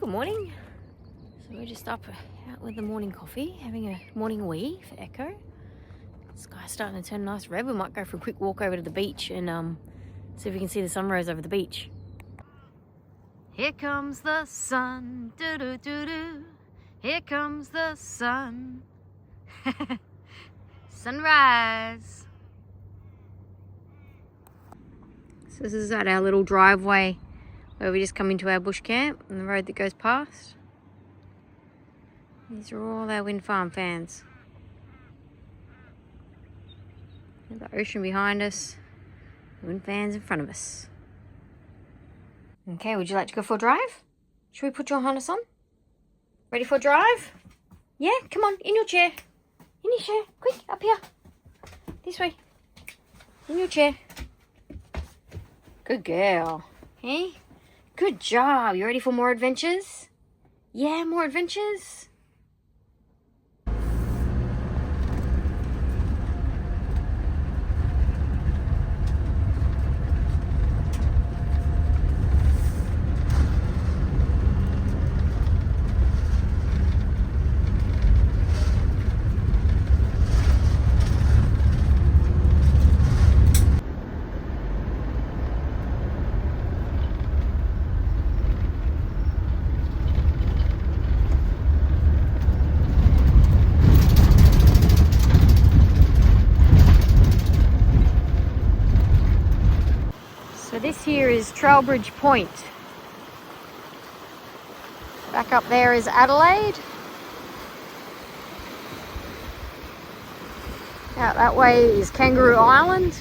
Good morning. So we're just up out with the morning coffee, having a morning wee for Echo. The sky's starting to turn nice red. We might go for a quick walk over to the beach and see if we can see the sunrise over the beach. Here comes the sun, do-do-do-do. Here comes the sun. Sunrise. So this is at our little driveway where we just come into our bush camp and the road that goes past. These are all our wind farm fans. And the ocean behind us, the wind fans in front of us. Okay, would you like to go for a drive? Should we put your harness on? Ready for a drive? Yeah, come on, in your chair. In your chair, quick, up here. This way. In your chair. Good girl. Hey? Good job. You ready for more adventures? Yeah, more adventures? So this here is Troubridge Point. Back up there is Adelaide. Out that way is Kangaroo Island.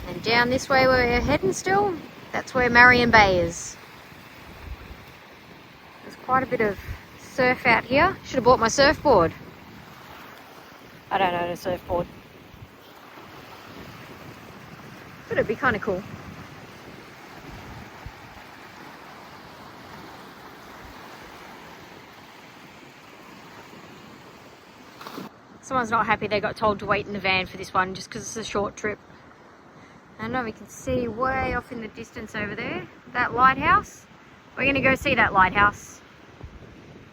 And down this way where we're heading still, that's where Marion Bay is. There's quite a bit of surf out here. Should have bought my surfboard. I don't own a surfboard. But it'd be kind of cool. Someone's not happy they got told to wait in the van for this one just because it's a short trip. I know we can see way off in the distance over there, that lighthouse. We're going to go see that lighthouse.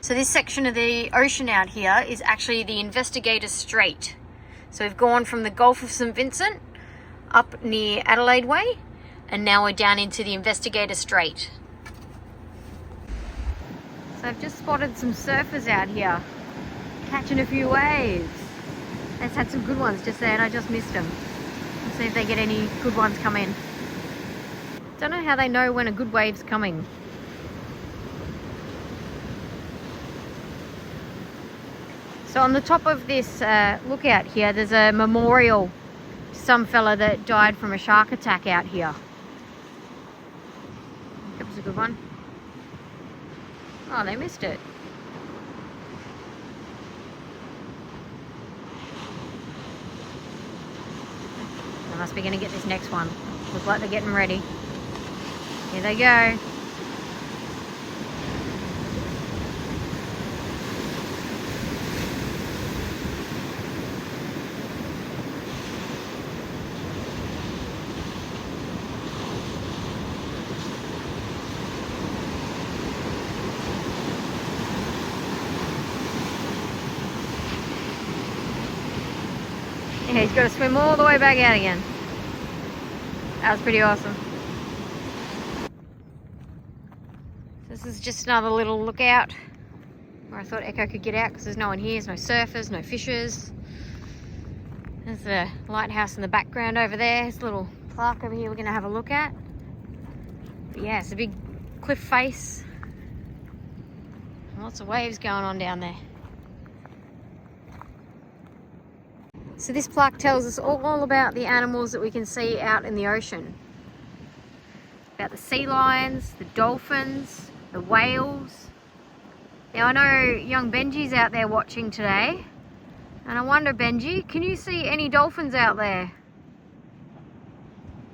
So this section of the ocean out here is actually the Investigator Strait. So we've gone from the Gulf of St. Vincent up near Adelaide Way, and now we're down into the Investigator Strait. So I've just spotted some surfers out here catching a few waves. They've had some good ones just there and I just missed them. Let's see if they get any good ones come in. Don't know how they know when a good wave's coming. So on the top of this lookout here, there's a memorial to some fella that died from a shark attack out here. That was a good one. Oh, they missed it. They must be going to get this next one. Looks like they're getting ready. Here they go. Yeah, he's got to swim all the way back out again. That was pretty awesome. This is just another little lookout where I thought Echo could get out because there's no one here. There's no surfers, no fishers. There's the lighthouse in the background over there. There's a little plaque over here we're going to have a look at. But yeah, it's a big cliff face. Lots of waves going on down there. So this plaque tells us all about the animals that we can see out in the ocean. About the sea lions, the dolphins, the whales. Now I know young Benji's out there watching today. And I wonder, Benji, can you see any dolphins out there?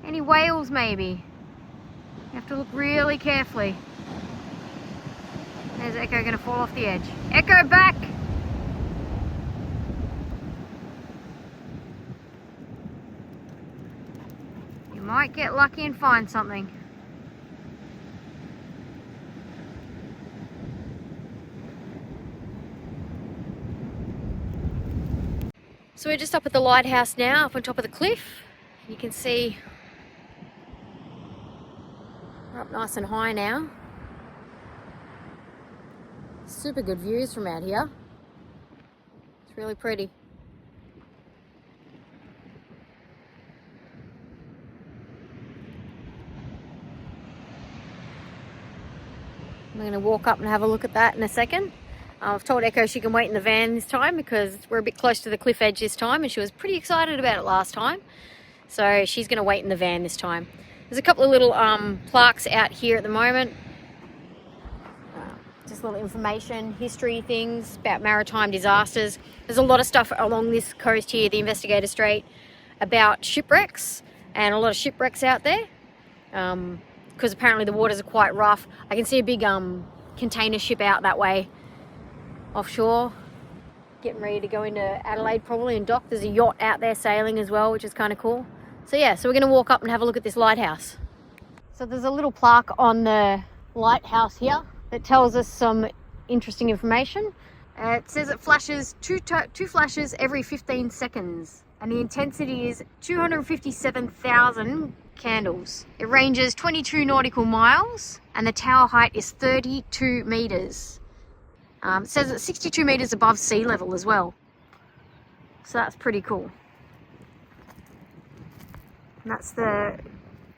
Any whales maybe? You have to look really carefully. There's Echo going to fall off the edge. Echo, back! Might get lucky and find something. So we're just up at the lighthouse now, up on top of the cliff. You can see we're up nice and high now. Super good views from out here. It's really pretty. I'm going to walk up and have a look at that in a second. I've told Echo she can wait in the van this time because we're a bit close to the cliff edge this time, and she was pretty excited about it last time. So she's going to wait in the van this time. There's a couple of little plaques out here at the moment. Just little information, history things about maritime disasters. There's a lot of stuff along this coast here, the Investigator Strait, about shipwrecks, and a lot of shipwrecks out there. Because apparently the waters are quite rough. I can see a big container ship out that way offshore, getting ready to go into Adelaide probably and dock. There's a yacht out there sailing as well, which is kind of cool. So yeah, so we're going to walk up and have a look at this lighthouse. So there's a little plaque on the lighthouse here that tells us some interesting information. It says it flashes two flashes every 15 seconds, and the intensity is 257,000 candles. It ranges 22 nautical miles, and the tower height is 32 meters. It says it's 62 meters above sea level as well, so that's pretty cool. And that's the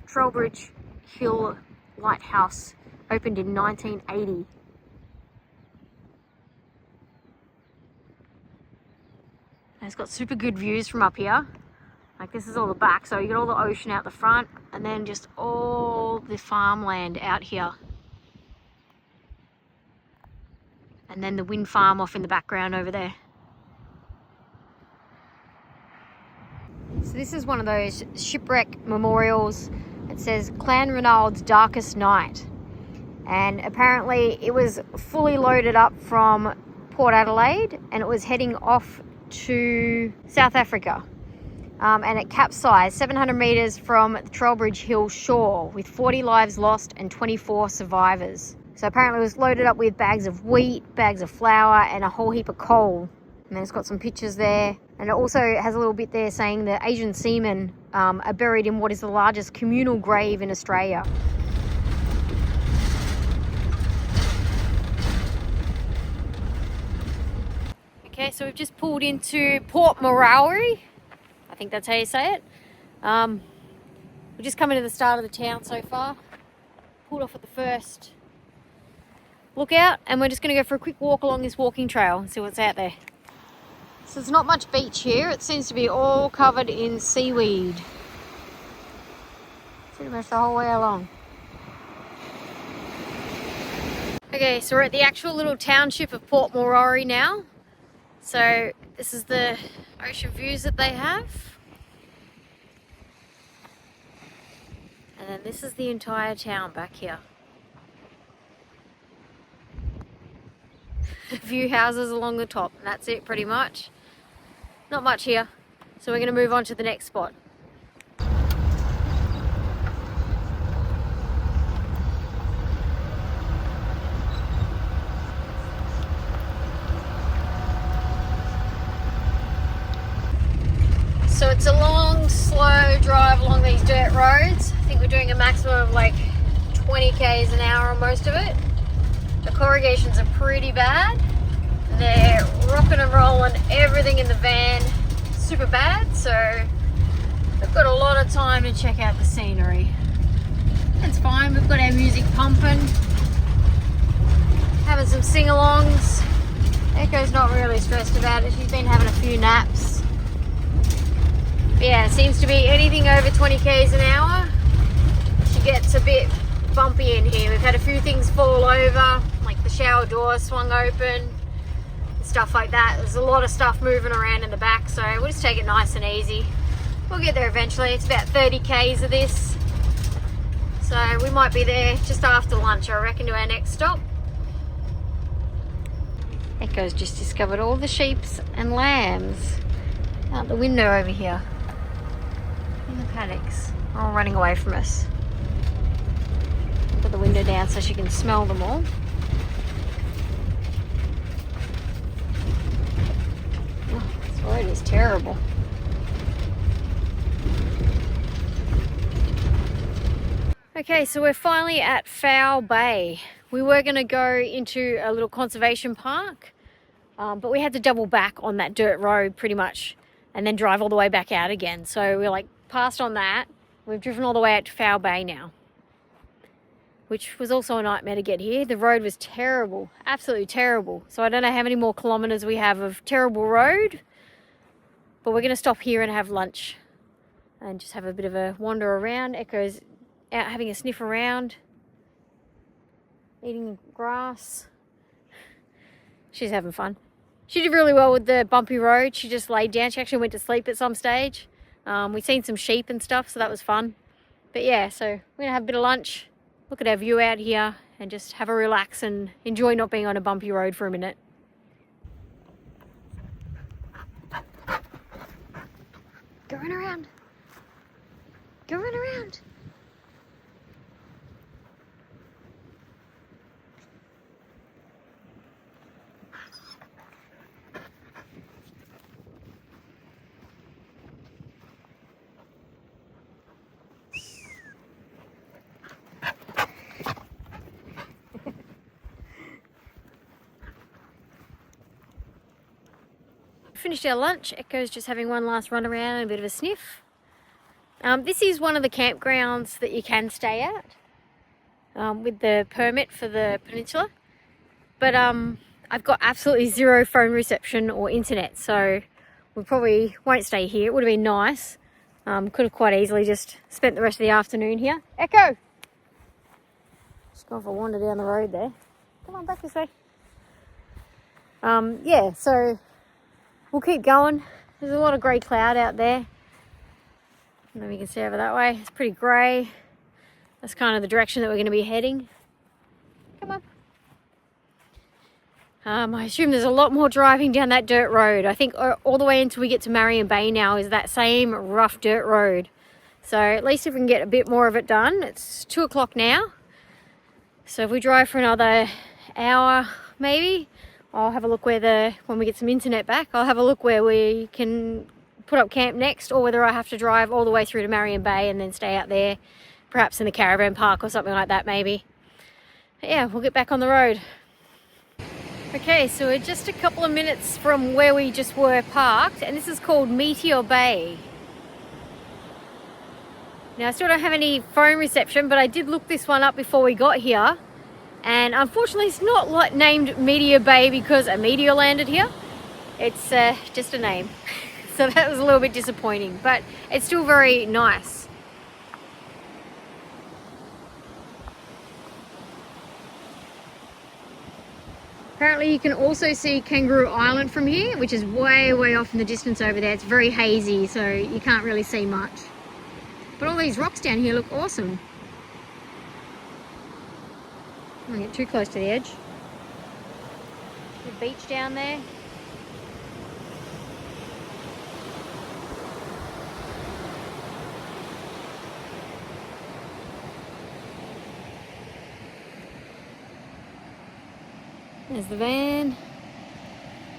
Troubridge Hill Lighthouse, opened in 1980. And it's got super good views from up here. Like, this is all the back, so you got all the ocean out the front, and then just all the farmland out here. And then the wind farm off in the background over there. So this is one of those shipwreck memorials. It says Clanranald's darkest night. And apparently it was fully loaded up from Port Adelaide, and it was heading off to South Africa. And it capsized 700 metres from the Troubridge Hill shore, with 40 lives lost and 24 survivors. So apparently it was loaded up with bags of wheat, bags of flour, and a whole heap of coal. And then it's got some pictures there. And it also has a little bit there saying the Asian seamen are buried in what is the largest communal grave in Australia. Okay, so we've just pulled into Port Macquarie. I think that's how you say it. We're just coming to the start of the town so far. Pulled off at the first lookout, and we're just going to go for a quick walk along this walking trail and see what's out there. So there's not much beach here. It seems to be all covered in seaweed. Pretty much the whole way along. Okay, so we're at the actual little township of Port Macquarie now. So this is the ocean views that they have. And then this is the entire town back here. A few houses along the top, and that's it pretty much. Not much here. So we're going to move on to the next spot. So it's a long, slow drive along these dirt roads. I think we're doing a maximum of like 20 k's an hour on most of it. The corrugations are pretty bad. They're rocking and rolling everything in the van super bad, so we've got a lot of time to check out the scenery. It's fine, we've got our music pumping, having some sing-alongs. Echo's not really stressed about it, she's been having a few naps. But yeah, it seems to be anything over 20 k's an hour. She gets a bit bumpy in here. We've had a few things fall over, like the shower door swung open, stuff like that. There's a lot of stuff moving around in the back, so we'll just take it nice and easy. We'll get there eventually. It's about 30 k's of this, so we might be there just after lunch, I reckon, to our next stop. Echo's just discovered all the sheeps and lambs out the window over here in the paddocks, all running away from us. Put the window down so she can smell them all. road is terrible. Okay, so we're finally at Foul Bay. We were going to go into a little conservation park, but we had to double back on that dirt road pretty much and then drive all the way back out again. So we're like passed on that. We've driven all the way out to Foul Bay now, which was also a nightmare to get here. The road was terrible, absolutely terrible. So I don't know how many more kilometres we have of terrible road, but we're going to stop here and have lunch and just have a bit of a wander around. Echo's out having a sniff around, eating grass. She's having fun. She did really well with the bumpy road. She just laid down. She actually went to sleep at some stage. We've seen some sheep and stuff, so that was fun. But yeah, so we're gonna have a bit of lunch, look at our view out here, and just have a relax and enjoy not being on a bumpy road for a minute. Go run around. Go run around. Finished our lunch. Echo's just having one last run around and a bit of a sniff. This is one of the campgrounds that you can stay at with the permit for the peninsula, but I've got absolutely zero phone reception or internet, so we probably won't stay here. It would have been nice. Could have quite easily just spent the rest of the afternoon here. Echo! Just gone for a wander down the road there. Come on, back this way. Yeah, so we'll keep going. There's a lot of grey cloud out there. I don't know if you can see over that way. It's pretty grey. That's kind of the direction that we're going to be heading. Come on. I assume there's a lot more driving down that dirt road. I think all the way until we get to Marion Bay now is that same rough dirt road. So at least if we can get a bit more of it done. It's 2 o'clock now. So if we drive for another hour maybe, I'll have a look when we get some internet back, I'll have a look where we can put up camp next, or whether I have to drive all the way through to Marion Bay and then stay out there, perhaps in the caravan park or something like that maybe. But yeah, we'll get back on the road. Okay, so we're just a couple of minutes from where we just were parked, and this is called Meteor Bay. Now I still don't have any phone reception, but I did look this one up before we got here. And unfortunately, it's not named Meteor Bay because a meteor landed here. It's just a name. So that was a little bit disappointing, but it's still very nice. Apparently you can also see Kangaroo Island from here, which is way, way off in the distance over there. It's very hazy, so you can't really see much. But all these rocks down here look awesome. I don't get too close to the edge. The beach down there. There's the van.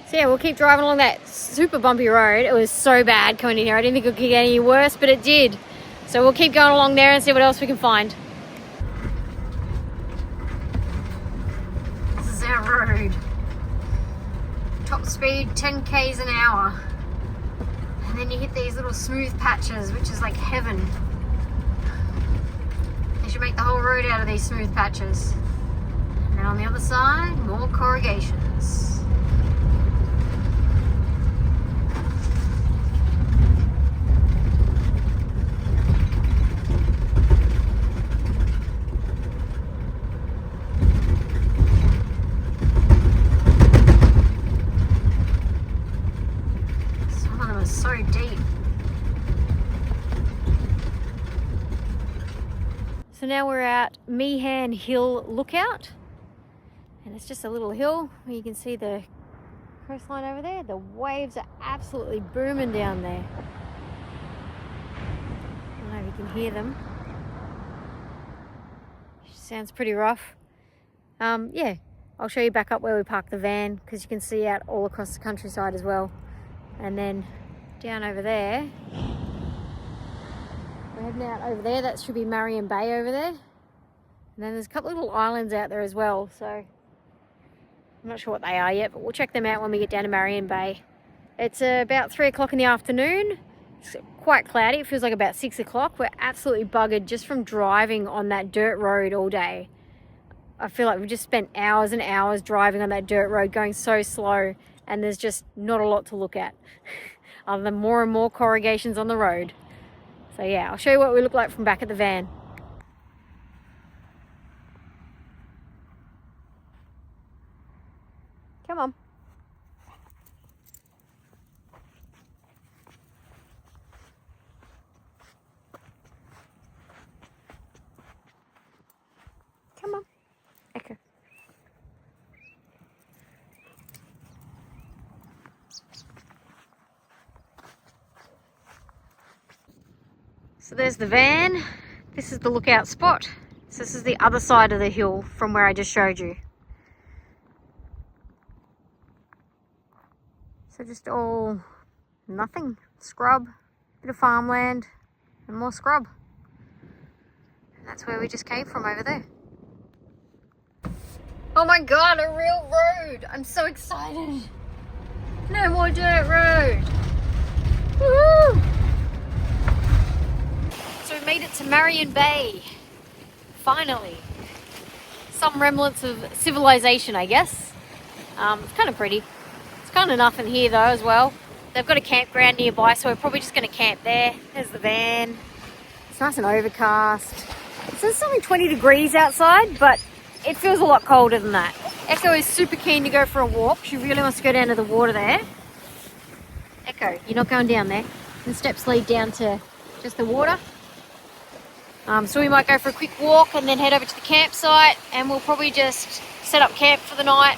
So yeah, we'll keep driving along that super bumpy road. It was so bad coming in here. I didn't think it could get any worse, but it did. So we'll keep going along there and see what else we can find. This is our road. Top speed 10 k's an hour. And then you hit these little smooth patches, which is like heaven. They should make the whole road out of these smooth patches. And on the other side, more corrugations. Some of them are so deep. So now we're at Meehan Hill Lookout. And it's just a little hill where you can see the coastline over there. The waves are absolutely booming down there. I don't know if you can hear them. Sounds pretty rough. Yeah, I'll show you back up where we parked the van, because you can see out all across the countryside as well. And then down over there, we're heading out over there. That should be Marion Bay over there. And then there's a couple of little islands out there as well. So I'm not sure what they are yet, but we'll check them out when we get down to Marion Bay. It's about 3 o'clock in the afternoon. It's quite cloudy. It feels like about 6 o'clock. We're absolutely buggered just from driving on that dirt road all day. I feel like we've just spent hours and hours driving on that dirt road, going so slow, and there's just not a lot to look at other than more and more corrugations on the road. So yeah, I'll show you what we look like from back at the van. Come on. Come on. Echo. So there's the van. This is the lookout spot. So this is the other side of the hill from where I just showed you. So just all nothing, scrub, bit of farmland and more scrub. And that's where we just came from over there. Oh my God, a real road. I'm so excited. No more dirt road. Woohoo! So we made it to Marion Bay. Finally. Some remnants of civilization, I guess. It's kind of pretty. It's kind of nothing here though as well. They've got a campground nearby, so we're probably just going to camp there. There's the van. It's nice and overcast. So it's only 20 degrees outside, but it feels a lot colder than that. Echo is super keen to go for a walk. She really wants to go down to the water there. Echo, you're not going down there. The steps lead down to just the water. So we might go for a quick walk and then head over to the campsite, and we'll probably just set up camp for the night.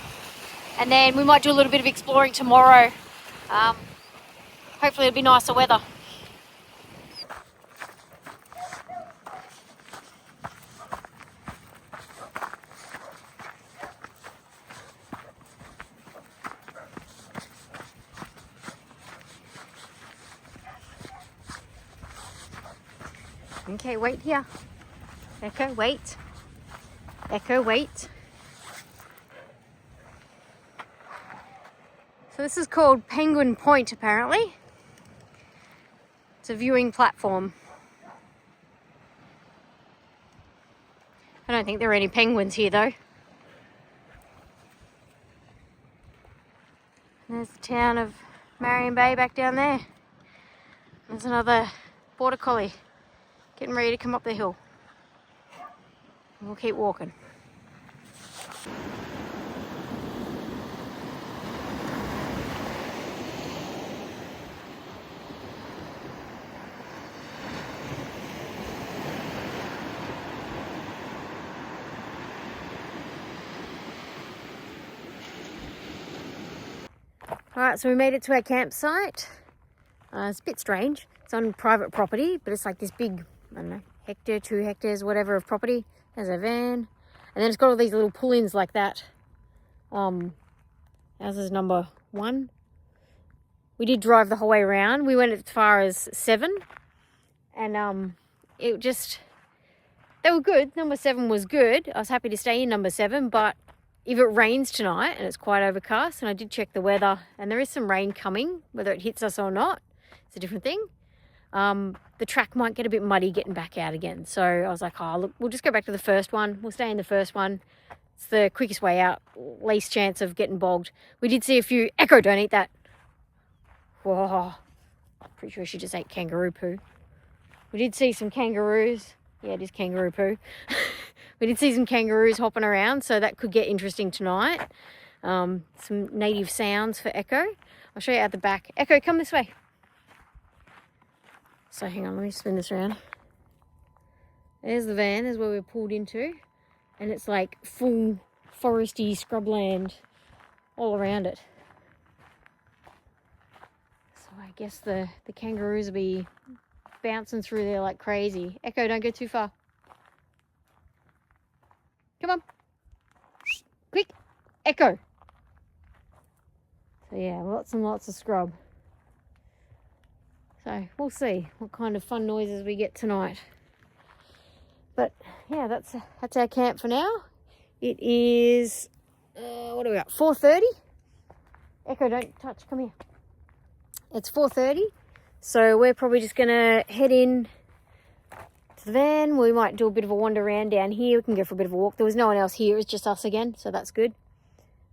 And then we might do a little bit of exploring tomorrow. Hopefully it'll be nicer weather. Okay, wait here. Echo, wait. Echo, wait. So this is called Penguin Point, apparently. It's a viewing platform. I don't think there are any penguins here, though. There's the town of Marion Bay back down there. There's another border collie getting ready to come up the hill. We'll keep walking. Alright, so we made it to our campsite. It's a bit strange. It's on private property, but it's like this big, I don't know, hectare, 2 hectares, whatever of property. There's a van. And then it's got all these little pull-ins like that. Ours is number 1. We did drive the whole way around. We went as far as 7. And it just, they were good. Number 7 was good. I was happy to stay in number 7, but if it rains tonight and it's quite overcast, and I did check the weather, and there is some rain coming, whether it hits us or not, it's a different thing. The track might get a bit muddy getting back out again. So I was like, oh, look, we'll just go back to the first one. We'll stay in the first one. It's the quickest way out, least chance of getting bogged. We did see a few, Echo, don't eat that. Whoa, pretty sure she just ate kangaroo poo. We did see some kangaroos. Yeah, it is kangaroo poo. We did see some kangaroos hopping around, so that could get interesting tonight. Some native sounds for Echo. I'll show you out the back. Echo, come this way. So hang on, let me spin this around. There's the van, there's where we're pulled into. And it's like full foresty scrubland all around it. So I guess the kangaroos will be bouncing through there like crazy. Echo, don't go too far. Come on. Quick. Echo. So yeah, lots and lots of scrub. So we'll see what kind of fun noises we get tonight. But yeah, that's our camp for now. It is, what are we at, 4:30? Echo, don't touch, come here. It's 4:30, so we're probably just gonna head in to the van. We might do a bit of a wander around down here. We can go for a bit of a walk. There was no one else here, it's just us again, so that's good.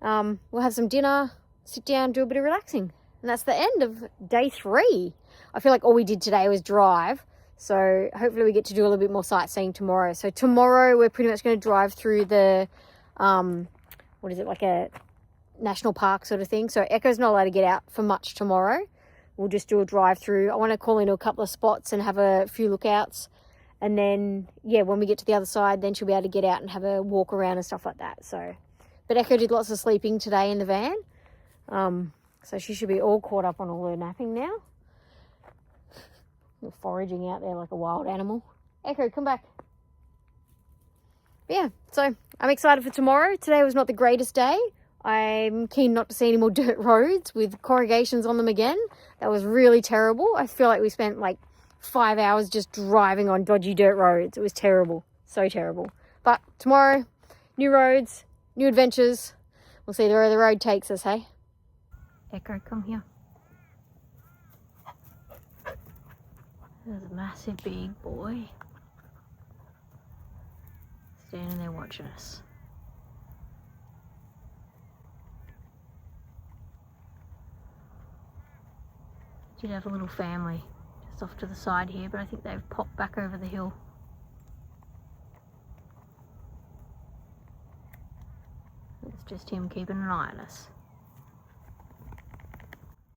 We'll have some dinner, sit down, do a bit of relaxing. And that's the end of day 3. I feel like all we did today was drive. So hopefully we get to do a little bit more sightseeing tomorrow. So tomorrow we're pretty much going to drive through the, what is it, like a national park sort of thing. So Echo's not allowed to get out for much tomorrow. We'll just do a drive through. I want to call into a couple of spots and have a few lookouts. And then, yeah, when we get to the other side, then she'll be able to get out and have a walk around and stuff like that. So, but Echo did lots of sleeping today in the van. So she should be all caught up on all her napping now. You're foraging out there like a wild animal. Echo, come back. But yeah, so I'm excited for tomorrow. Today was not the greatest day. I'm keen not to see any more dirt roads with corrugations on them again. That was really terrible. I feel like we spent like 5 hours just driving on dodgy dirt roads. It was terrible. So terrible. But tomorrow, new roads, new adventures. We'll see where the road takes us, hey? Echo, come here. There's a massive big boy standing there watching us. Did have a little family just off to the side here, but I think they've popped back over the hill. It's just him keeping an eye on us.